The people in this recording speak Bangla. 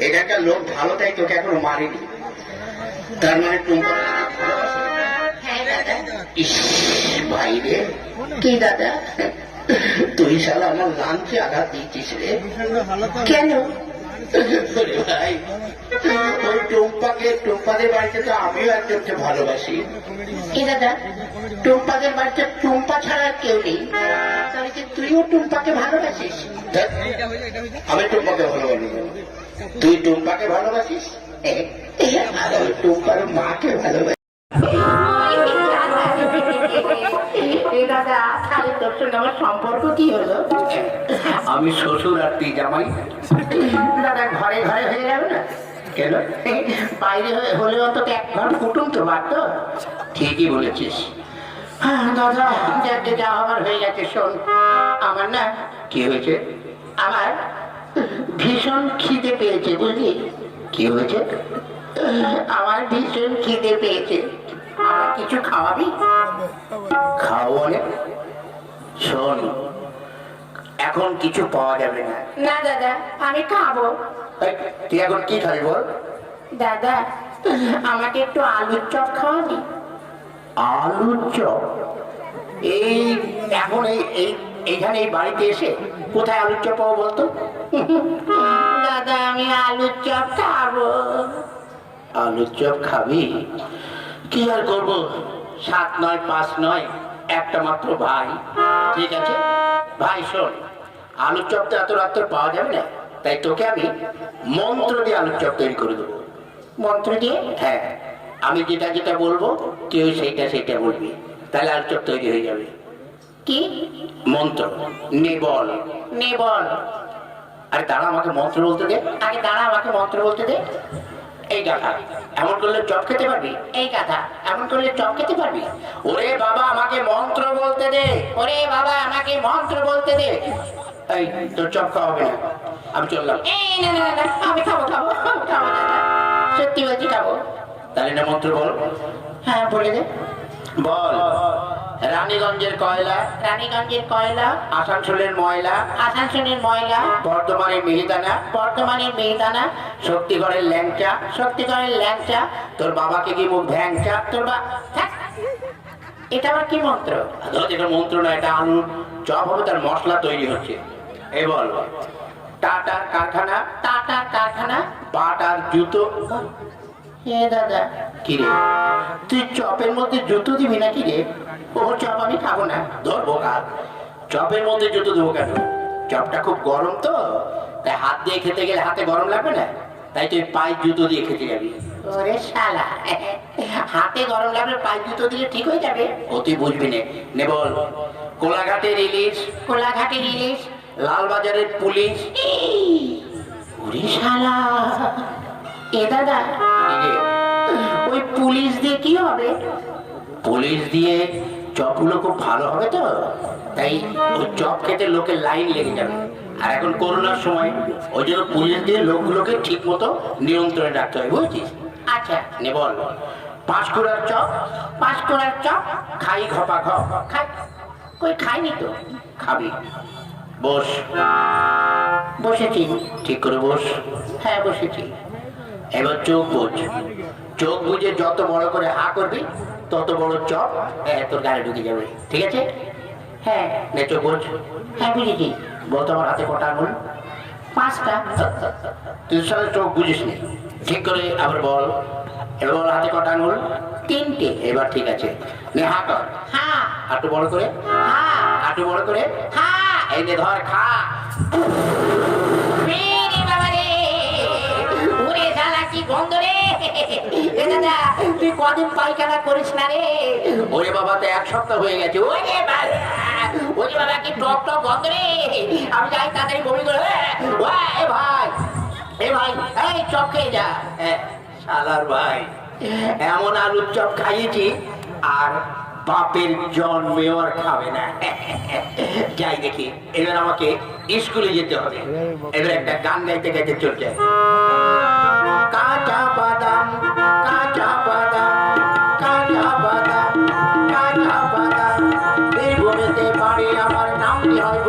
এটা একটা লোক ভালো, তাই তোকে এখনো মারিনি। তার মানে টুম্পা ভাই রে, কি দাদা তুই শালা আমার লাঞ্চে আঘাত দিচ্ছিস রে? কেন ভাই? ওই টুম্পাদের বাড়িতে তো আমিও একজনকে ভালোবাসি। কি দাদা, টুম্পাদের বাড়িতে টুম্পা ছাড়া কেউ নেই, তাহলে কি তুইও টুম্পাকে ভালোবাসিস? আমি টুম্পাকে ভালোবাসি, তুই টুম্পাকে ভালোবাসিস? আর ওই টুম্পার মাকে ভালোবাসি। দাদা তাহলে তোর সঙ্গে আমার সম্পর্ক কি হলো? আমি শ্বশুর আর তুই জামাই। দাদা ঘরে ঘরে হয়ে যাবে না কেন? বাইরে হলেও তো এক ঘর কুটুম তো বাড়ত। ঠিকই বলেছিস দাদা, যাতে যা আমার হয়ে গেছে। শোন, আমার না কি হয়েছে, আমার ভীষণ খিদে পেয়েছে, বুঝলি? কি হয়েছে? আমার ভীষণ খিদে পেয়েছে, আমার কিছু খাওয়াবি? খাওয়াবো মানে? শোন, এখন কিছু পাওয়া যাবে না। না দাদা, আমি খাবো। তুই এখন কি খাবি বল? দাদা আমাকে একটু আলুর চপ খাওয়াবি? আলুর চপ? এই এখন এইখানে এই বাড়িতে এসে কোথায় আলুর চপ পাবো বলতো? দাদা আমি আলুর চপ খাবো। আলুর চপ খাবি? কি আর করবো, 7 নয় 5 নয়, একটা মাত্র ভাই। ঠিক আছে ভাই, শোন, আলুর চপ তো এত রাত্রে পাওয়া যাবে না, তাই তোকে আমি মন্ত্র দিয়ে আলুর চপ তৈরি করে দেবো। মন্ত্র দিয়ে? হ্যাঁ, আমি যেটা যেটা বলবো তুই সেইটা বলবি, তাহলে আলুর চপ তৈরি হয়ে যাবে। কি মন্ত্র? নেবল। নেবল? আরে দাঁড়া, আমাকে মন্ত্র বলতে দে। আরে দাঁড়া, আমাকে মন্ত্র বলতে দে। এই গাধা, এমন করলে চপ খেতে পারবি? এই গাধা, এমন করলে চপ খেতে পারবি? ওরে বাবা, আমাকে মন্ত্র বলতে দে। ওরে বাবা, আমাকে মন্ত্র বলতে দে। এই তোর চপ খাওয়া হবে না, আমি চললাম। এই না না না, আমি খাবো খাবো খাবো, সত্যি বলছি খাবো। তাহলে না মন্ত্র বল। হ্যাঁ বলে দে। বল। রানীগঞ্জের কয়লা, রানীগঞ্জের কয়লা, আসানসোলের ময়লা, আসানসোলের ময়লা, বর্ধমানের মিহিদানা, বর্ধমানের মিহিদানা, শক্তিগড়ের ল্যাংচা, শক্তিগড়ের ল্যাংচা, তোর বাবাকে কি মুখ ভ্যাংচা, তোর এটা আবার কি মন্ত্র? এটা মন্ত্র না, এটা আলুর চপ হবে, তার মশলা তৈরি হচ্ছে। এই বল। টাটার কারখানা, টাটার কারখানা, বাটার জুতো। এ দাদা, কি রে তুই চপের মধ্যে জুতো দিবি নাকি রে? ও চপ আমি খাবো না। ধরবো কাজ, চপের মধ্যে জুতো দেবো কেন? চপটা খুব গরম তো, তাই হাত দিয়ে খেতে গেলে হাতে গরম লাগবে না, তাই তুই পায়ে জুতো দিয়ে খেতে যাবি। ওরে শালা, হাতে গরম লাগলে পায়ে জুতো দিলে ঠিক হয়ে যাবে। ও তুই বুঝবি না। নে বল। কোলাঘাটের ইলিশ, কোলাঘাটের ইলিশ, লালবাজারের পুলিশ। ওরে শালা, এ দাদা ওই পুলিশ দিয়ে কি হবে? পুলিশ দিয়ে চপগুলো খুব ভালো হবে তো, তাই ওই চপ খেতে লোকের লাইন লেগে যাবে। আর এখন করোনার সময়, ওই জন্য পুলিশ দিয়ে লোকগুলোকে ঠিক মতো নিয়ন্ত্রণে রাখতে হয়, বুঝছিস? আচ্ছা নে বল। পাঁশকুড়ার চপ, পাঁশকুড়ার চপ, খাই ঘপা ঘপ। কই খাইনি তো, খাবি। বস। বসেছি। ঠিক করে বস। হ্যাঁ বসেছি। এবার চোখ বুঝ, চোখ বুঝে যত বড় করে হা করবি তত বড় চপ তোর গায়ে ঢুকে যাবে, ঠিক আছে? হ্যাঁ নে চোখ বুঝ। হ্যাঁ বুঝেছি। বলতো আমার হাতে কটা আঙুল? 5টা। তুই সাথে চোখ বুঝিস নি, ঠিক করে আবার বল। এবার বল হাতে কটা আঙুল? 3টে। এবার ঠিক আছে, নে হা কর। হ্যাঁ। হাঁটু বড় করে। হ্যাঁ। হাঁটু বড় করে। হ্যাঁ। এই নে ধর, খা। তুই কদিন পায়খানা করিস না রে? ওরে বাবা, তো 1 সপ্তাহ হয়ে গেছে। ওরে বাবা, কি টক টক গন্ধ রে। আমি যাই তাড়াতাড়ি বমি করে। এ ভাই, এ ভাই, এই চপ খেয়ে যা। শালার ভাই, এমন আলুর চপ খাইয়েছি আর বাপের জন্মেও আর খাবে না। যাই দেখি, এবার আমাকে স্কুলে যেতে হবে। এবার একটা গান গাইতে গাইতে চলে যায়। কাঁচা বাদাম, কাঁচা বাদাম, কাঁচা বাদাম, কাঁচা বাদাম, বীরভূমেতে বাড়ি আমার, নামটি হয়